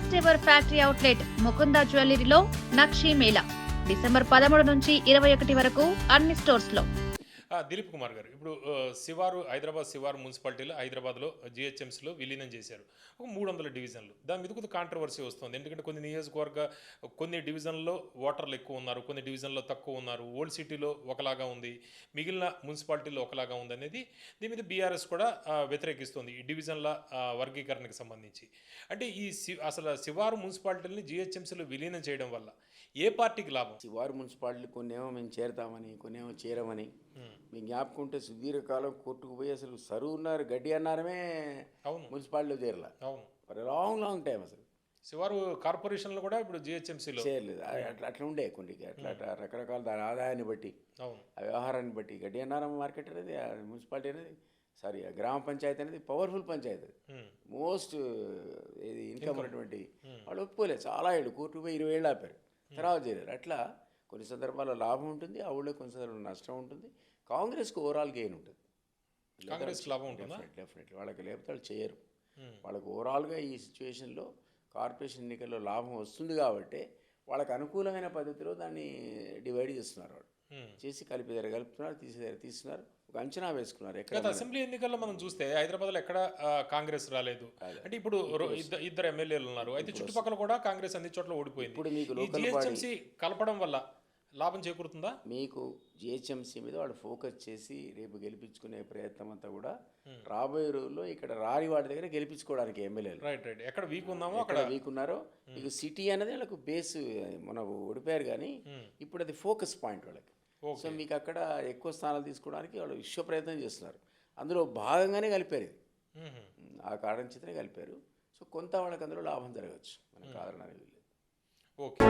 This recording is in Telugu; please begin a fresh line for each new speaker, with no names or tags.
First ever factory outlet Mukunda జ్యువెలరీలో నక్షి మేళా డిసెంబర్ 13 నుంచి 21 వరకు అన్ని స్టోర్స్ లో.
దిలీప్ కుమార్ గారు, ఇప్పుడు శివారు హైదరాబాద్ శివారు మున్సిపాలిటీలో హైదరాబాద్లో జిహెచ్ఎంసీలో విలీనం చేశారు. ఒక 300 డివిజన్లు. దాని మీద కొద్దిగా కాంట్రవర్సీ వస్తుంది. ఎందుకంటే కొన్ని కొన్ని డివిజన్లో ఓటర్లు ఎక్కువ ఉన్నారు, కొన్ని డివిజన్లో తక్కువ ఉన్నారు. ఓల్డ్ సిటీలో ఒకలాగా ఉంది, మిగిలిన మున్సిపాలిటీలో ఒకలాగా ఉంది అనేది దీని మీద బీఆర్ఎస్ కూడా వ్యతిరేకిస్తుంది ఈ డివిజన్ల వర్గీకరణకు సంబంధించి. అంటే అసలు శివారు మున్సిపాలిటీని జిహెచ్ఎంసీలో విలీనం చేయడం వల్ల ఏ పార్టీకి లాభం?
శివారు మున్సిపాలిటీ కొన్నేమో మేము చేరతామని, కొన్నేమో చేరమని. మీ జ్ఞాపకం ఉంటే సుదీర్ఘకాలం కోర్టుకు పోయి అసలు సరువు ఉన్నారు, గడ్డి అన్నారమే మున్సిపాలిటీలో చేరలా.
అవును,
లాంగ్ టైం అసలు.
శివారు కార్పొరేషన్లో కూడా ఇప్పుడు జిహెచ్ఎంసీలో
చేయలేదు. అట్లా ఉండే కొన్ని అట్లా రకరకాల దాని ఆదాయాన్ని బట్టి, ఆ వ్యవహారాన్ని బట్టి. గడ్డి అన్నారం మార్కెట్ అనేది, మున్సిపాలిటీ అనేది, సారీ గ్రామ పంచాయతీ అనేది పవర్ఫుల్ పంచాయతీ, మోస్ట్ ఇది ఇన్కమ్ ఉన్నటువంటి. వాళ్ళు ఒప్పుకోలేదు, చాలా ఏళ్ళు కోర్టుకు పోయి 20 ఏళ్ళు ఆపారు, తర్వాత చేయలేరు. అట్లా కొన్ని సందర్భాల్లో లాభం ఉంటుంది, ఆ ఊళ్ళో కొన్ని సందర్భాల్లో నష్టం ఉంటుంది. కాంగ్రెస్కి ఓవరాల్ గెయిన్ ఉంటుంది,
కాంగ్రెస్ లాభం ఉంటుంది
డెఫినెట్లీ. వాళ్ళకి లేకపోతే వాళ్ళు చేయరు. వాళ్ళకు ఓవరాల్గా ఈ సిచ్యువేషన్లో కార్పొరేషన్ ఎన్నికల్లో లాభం వస్తుంది కాబట్టి వాళ్ళకి అనుకూలమైన పద్ధతిలో దాన్ని డివైడ్ చేస్తున్నారు. వాళ్ళు చేసి కలుపుతున్నారు, తీస్తున్నారు, ఒక అంచనా వేసుకున్నారు.
ఎక్కడ అసెంబ్లీ ఎన్నికల్లో మనం చూస్తే హైదరాబాద్లో ఎక్కడ కాంగ్రెస్ రాలేదు. అంటే ఇప్పుడు ఇద్దరు ఎమ్మెల్యేలు ఉన్నారు, అయితే చుట్టుపక్కల కూడా కాంగ్రెస్ అన్ని చోట్ల ఓడిపోయింది.
ఇప్పుడు మీకు
జిహెచ్ఎంసీ కలపడం వల్ల లాభం చేకూరుతుందా?
మీకు జిహెచ్ఎంసీ మీద వాళ్ళు ఫోకస్ చేసి రేపు గెలిపించుకునే ప్రయత్నం అంతా కూడా రాబోయే రోజుల్లో ఇక్కడ రాని వాటి దగ్గర గెలిపించుకోవడానికి ఎమ్మెల్యేలు.
రైట్. ఎక్కడ వీక్ ఉన్నామో
అక్కడ వీక్ ఉన్నారో. మీకు సిటీ అనేది వాళ్ళకు బేస్, మన ఓడిపోయారు కానీ ఇప్పుడు అది ఫోకస్ పాయింట్ వాళ్ళకి. సో మీకు అక్కడ ఎక్కువ స్థానాలు తీసుకోవడానికి వాళ్ళు విశ్వ ప్రయత్నం చేస్తున్నారు. అందులో భాగంగానే కలిపారు ఇది, ఆ కారణం చేతనే కలిపారు. సో కొంత వాళ్ళకి అందులో లాభం జరగచ్చు, మనకు కారణాలు.
ఓకే.